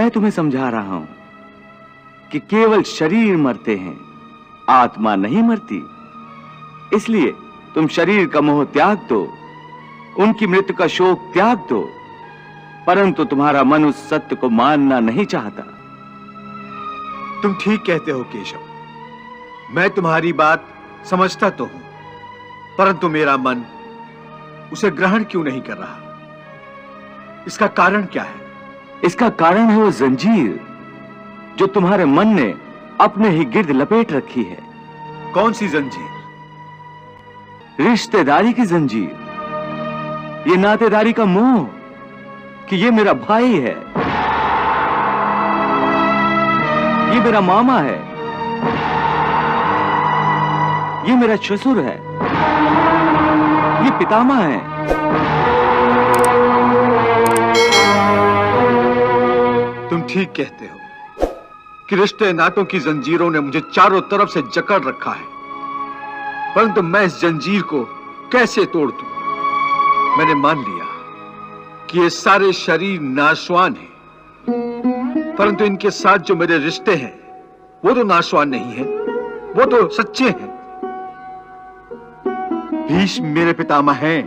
मैं तुम्हें समझा रहा हूं कि केवल शरीर मरते हैं, आत्मा नहीं मरती। इसलिए तुम शरीर का मोह त्याग दो, उनकी मृत्यु का शोक त्याग दो, परंतु तुम्हारा मन उस सत्य को मानना नहीं चाहता। तुम ठीक कहते हो केशव, मैं तुम्हारी बात समझता तो हूं, परंतु मेरा मन उसे ग्रहण क्यों नहीं कर रहा? इसका कारण क्या है? इसका कारण है वो जंजीर जो तुम्हारे मन ने अपने ही गिर्द लपेट रखी है। कौन सी जंजीर? रिश्तेदारी की जंजीर, ये नातेदारी का मोह कि ये मेरा भाई है, ये मेरा मामा है, ये मेरा ससुर है, ये पितामह है। तुम ठीक कहते हो कि रिश्ते नातों की जंजीरों ने मुझे चारों तरफ से जकड़ रखा है, परंतु मैं इस जंजीर को कैसे तोड़ दूं? मैंने मान लिया कि ये सारे शरीर नाशवान हैं, परंतु इनके साथ जो मेरे रिश्ते हैं वो तो नाशवान नहीं है, वो तो सच्चे हैं। भीष्म मेरे पितामह हैं,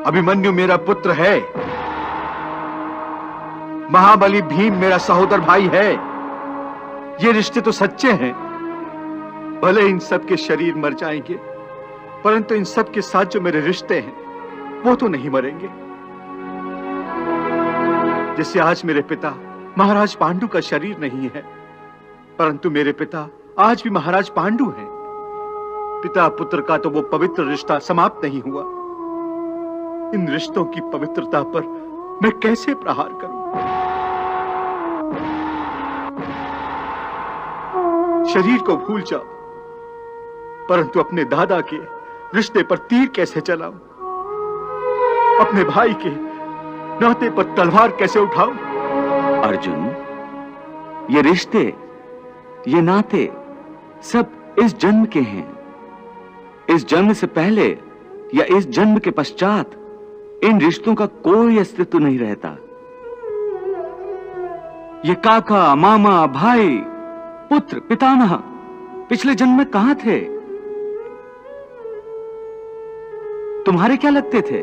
अभिमन्यु मेरा पुत्र है, महाबली भीम मेरा सहोदर भाई है। ये रिश्ते तो सच्चे हैं। भले इन सब के शरीर मर जाएंगे, परंतु इन सब के साथ जो मेरे रिश्ते हैं वो तो नहीं मरेंगे। जैसे आज मेरे पिता महाराज पांडु का शरीर नहीं है, परंतु मेरे पिता आज भी महाराज पांडु हैं। पिता पुत्र का तो वो पवित्र रिश्ता समाप्त नहीं हुआ। इन रिश्तों की पवित्रता पर मैं कैसे प्रहार करूं? शरीर को भूल जाओ, परंतु अपने दादा के रिश्ते पर तीर कैसे चलाऊं? अपने भाई के नाते पर तलवार कैसे उठाऊं? अर्जुन, ये रिश्ते, ये नाते सब इस जन्म के हैं। इस जन्म से पहले या इस जन्म के पश्चात इन रिश्तों का कोई अस्तित्व नहीं रहता। ये काका, मामा, भाई, पुत्र, पितामह पिछले जन्म में कहां थे? तुम्हारे क्या लगते थे?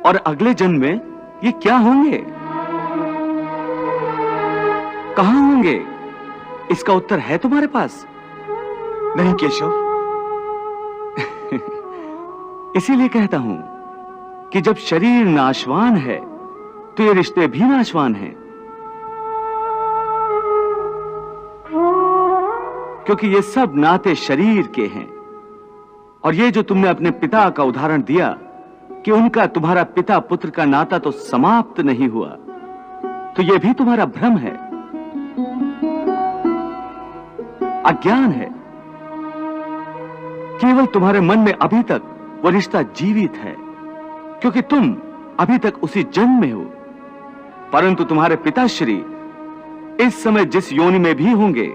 और अगले जन्म में ये क्या होंगे, कहां होंगे? इसका उत्तर है तुम्हारे पास? नहीं केशव। इसीलिए कहता हूं कि जब शरीर नाशवान है तो ये रिश्ते भी नाशवान हैं, क्योंकि ये सब नाते शरीर के हैं। और ये जो तुमने अपने पिता का उदाहरण दिया कि उनका तुम्हारा पिता पुत्र का नाता तो समाप्त नहीं हुआ, तो ये भी तुम्हारा भ्रम है, अज्ञान है। केवल तुम्हारे मन में अभी तक वो रिश्ता जीवित है, क्योंकि तुम अभी तक उसी जन्म में हो, परंतु तुम्हारे पिताश्री इस समय जिस योनि में भी होंगे,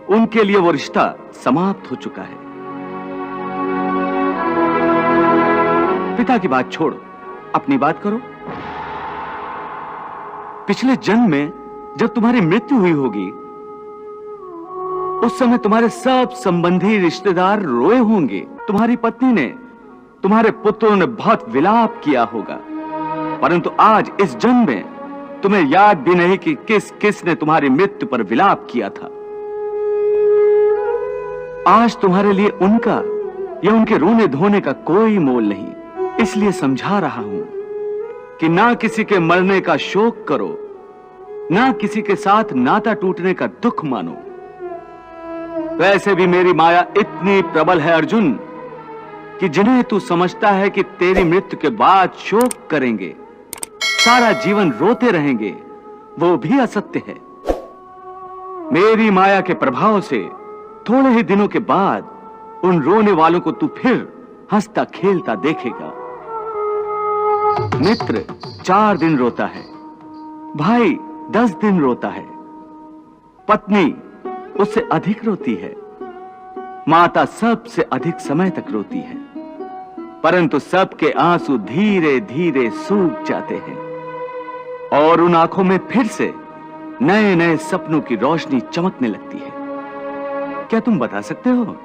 उनके लिए वो रिश्ता समाप्त हो चुका है। पिता की बात छोड़ो, अपनी बात करो। पिछले जन्म में जब तुम्हारी मृत्यु हुई होगी, उस समय तुम्हारे सब संबंधी रिश्तेदार रोए होंगे। तुम्हारी पत्नी ने, तुम्हारे पुत्रों ने बहुत विलाप किया होगा, परंतु आज इस जन्म में तुम्हें याद भी नहीं कि किस किस ने तुम्हारी मृत्यु पर विलाप किया था। आज तुम्हारे लिए उनका या उनके रोने धोने का कोई मोल नहीं। इसलिए समझा रहा हूं कि ना किसी के मरने का शोक करो, ना किसी के साथ नाता टूटने का दुख मानो। वैसे भी मेरी माया इतनी प्रबल है अर्जुन, कि जिन्हें तू समझता है कि तेरी मृत्यु के बाद शोक करेंगे, सारा जीवन रोते रहेंगे, वो भी असत्य है। मेरी माया के प्रभाव से थोड़े ही दिनों के बाद उन रोने वालों को तू फिर हंसता खेलता देखेगा। मित्र 4 दिन रोता है, भाई 10 दिन रोता है, पत्नी उससे अधिक रोती है, माता सबसे अधिक समय तक रोती है, परंतु सबके आंसू धीरे धीरे सूख जाते हैं और उन आंखों में फिर से नए नए सपनों की रोशनी चमकने लगती है। क्या तुम बता सकते हो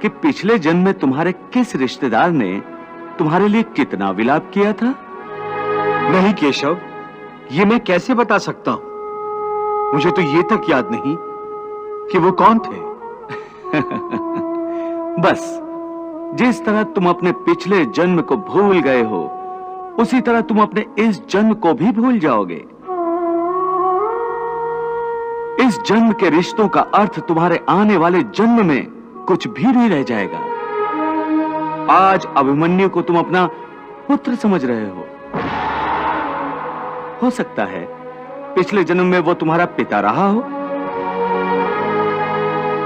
कि पिछले जन्म में तुम्हारे किस रिश्तेदार ने तुम्हारे लिए कितना विलाप किया था? नहीं केशव, ये मैं कैसे बता सकता हूं? मुझे तो ये तक याद नहीं कि वो कौन थे। बस जिस तरह तुम अपने पिछले जन्म को भूल गए हो, उसी तरह तुम अपने इस जन्म को भी भूल जाओगे। इस जन्म के रिश्तों का अर्थ तुम्हारे आने वाले जन्म में कुछ भी नहीं रह जाएगा। आज अभिमन्यु को तुम अपना पुत्र समझ रहे हो सकता है पिछले जन्म में वो तुम्हारा पिता रहा हो,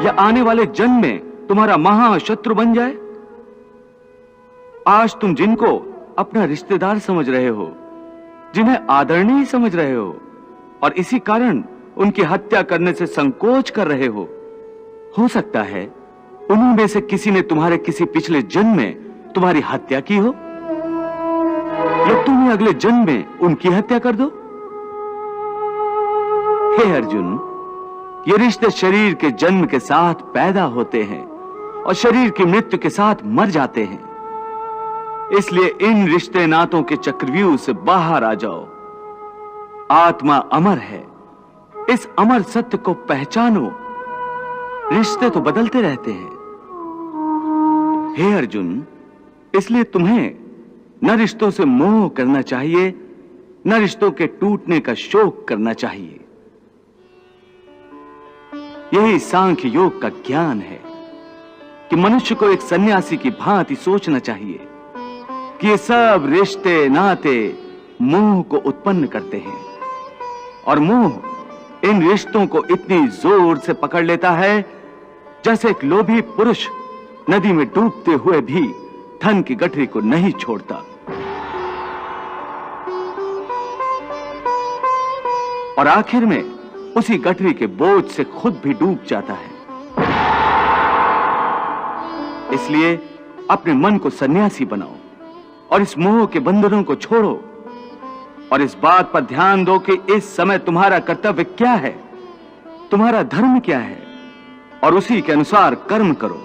या आने वाले जन्म में तुम्हारा महाशत्रु बन जाए। आज तुम जिनको अपना रिश्तेदार समझ रहे हो, जिन्हें आदरणीय समझ रहे हो, और इसी कारण उनकी हत्या करने से संकोच कर रहे हो सकता है उन्हीं में से किसी ने तुम्हारे किसी पिछले जन्म में तुम्हारी हत्या की हो, या तुम ही अगले जन्म में उनकी हत्या कर दो। हे अर्जुन, ये रिश्ते शरीर के जन्म के साथ पैदा होते हैं और शरीर की मृत्यु के साथ मर जाते हैं। इसलिए इन रिश्ते नातों के चक्रव्यूह से बाहर आ जाओ। आत्मा अमर है, इस अमर सत्य को पहचानो। रिश्ते तो बदलते रहते हैं। हे अर्जुन, इसलिए तुम्हें न रिश्तों से मोह करना चाहिए, न रिश्तों के टूटने का शोक करना चाहिए। यही सांख्य योग का ज्ञान है कि मनुष्य को एक सन्यासी की भांति सोचना चाहिए कि ये सब रिश्ते नाते मोह को उत्पन्न करते हैं, और मोह इन रिश्तों को इतनी जोर से पकड़ लेता है जैसे एक लोभी पुरुष नदी में डूबते हुए भी धन की गठरी को नहीं छोड़ता। और आखिर में उसी गठरी के बोझ से खुद भी डूब जाता है। इसलिए अपने मन को सन्यासी बनाओ और इस मोह के बंधनों को छोड़ो, और इस बात पर ध्यान दो कि इस समय तुम्हारा कर्तव्य क्या है, तुम्हारा धर्म क्या है, और उसी के अनुसार कर्म करो।